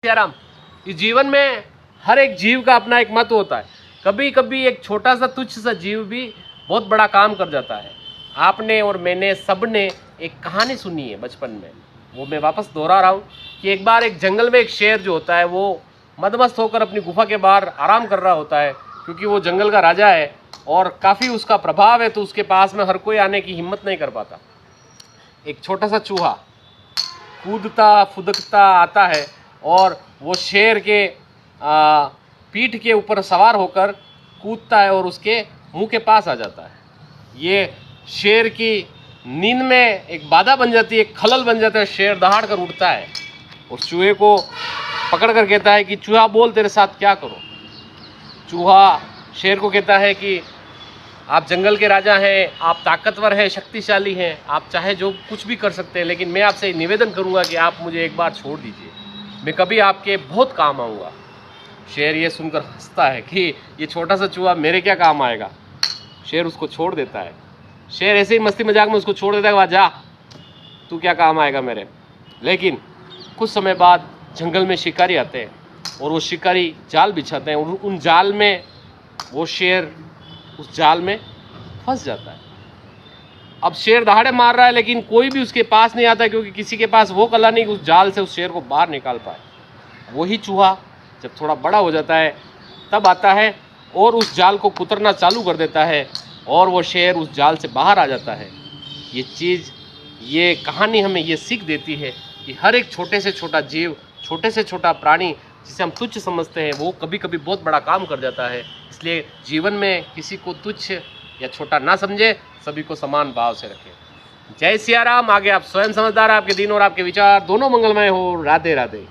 सियाराम। इस जीवन में हर एक जीव का अपना एक महत्व होता है। कभी कभी एक छोटा सा तुच्छ सा जीव भी बहुत बड़ा काम कर जाता है। आपने और मैंने सबने एक कहानी सुनी है बचपन में, वो मैं वापस दोहरा रहा हूँ कि एक बार एक जंगल में एक शेर जो होता है वो मदमस्त होकर अपनी गुफा के बाहर आराम कर रहा होता है, क्योंकि वो जंगल का राजा है और काफ़ी उसका प्रभाव है, तो उसके पास में हर कोई आने की हिम्मत नहीं कर पाता। एक छोटा सा चूहा कूदता फुदकता आता है और वो शेर के पीठ के ऊपर सवार होकर कूदता है और उसके मुंह के पास आ जाता है। ये शेर की नींद में एक बाधा बन जाती है, एक खलल बन जाता है। शेर दहाड़ कर उठता है और चूहे को पकड़ कर कहता है कि चूहा बोल तेरे साथ क्या करो। चूहा शेर को कहता है कि आप जंगल के राजा हैं, आप ताकतवर हैं, शक्तिशाली हैं, आप चाहे जो कुछ भी कर सकते हैं, लेकिन मैं आपसे निवेदन करूंगा कि आप मुझे एक बार छोड़ दीजिए, मैं कभी आपके बहुत काम आऊँगा। शेर ये सुनकर हंसता है कि ये छोटा सा चूहा मेरे क्या काम आएगा। शेर उसको छोड़ देता है। शेर ऐसे ही मस्ती मजाक में उसको छोड़ देता है, वहाँ जा, तू क्या काम आएगा मेरे। लेकिन कुछ समय बाद जंगल में शिकारी आते हैं और वो शिकारी जाल बिछाते हैं और उन जाल में वो शेर उस जाल में फंस जाता है। अब शेर दहाड़े मार रहा है, लेकिन कोई भी उसके पास नहीं आता, क्योंकि किसी के पास वो कला नहीं उस जाल से उस शेर को बाहर निकाल पाए। वही चूहा जब थोड़ा बड़ा हो जाता है तब आता है और उस जाल को कुतरना चालू कर देता है और वो शेर उस जाल से बाहर आ जाता है। ये कहानी हमें ये सीख देती है कि हर एक छोटे से छोटा जीव, छोटे से छोटा प्राणी जिसे हम तुच्छ समझते हैं, वो कभी कभी बहुत बड़ा काम कर जाता है। इसलिए जीवन में किसी को तुच्छ या छोटा ना समझे, सभी को समान भाव से रखें। जय सिया राम। आगे आप स्वयं समझदार, आपके दिन और आपके विचार दोनों मंगलमय हो। राधे राधे।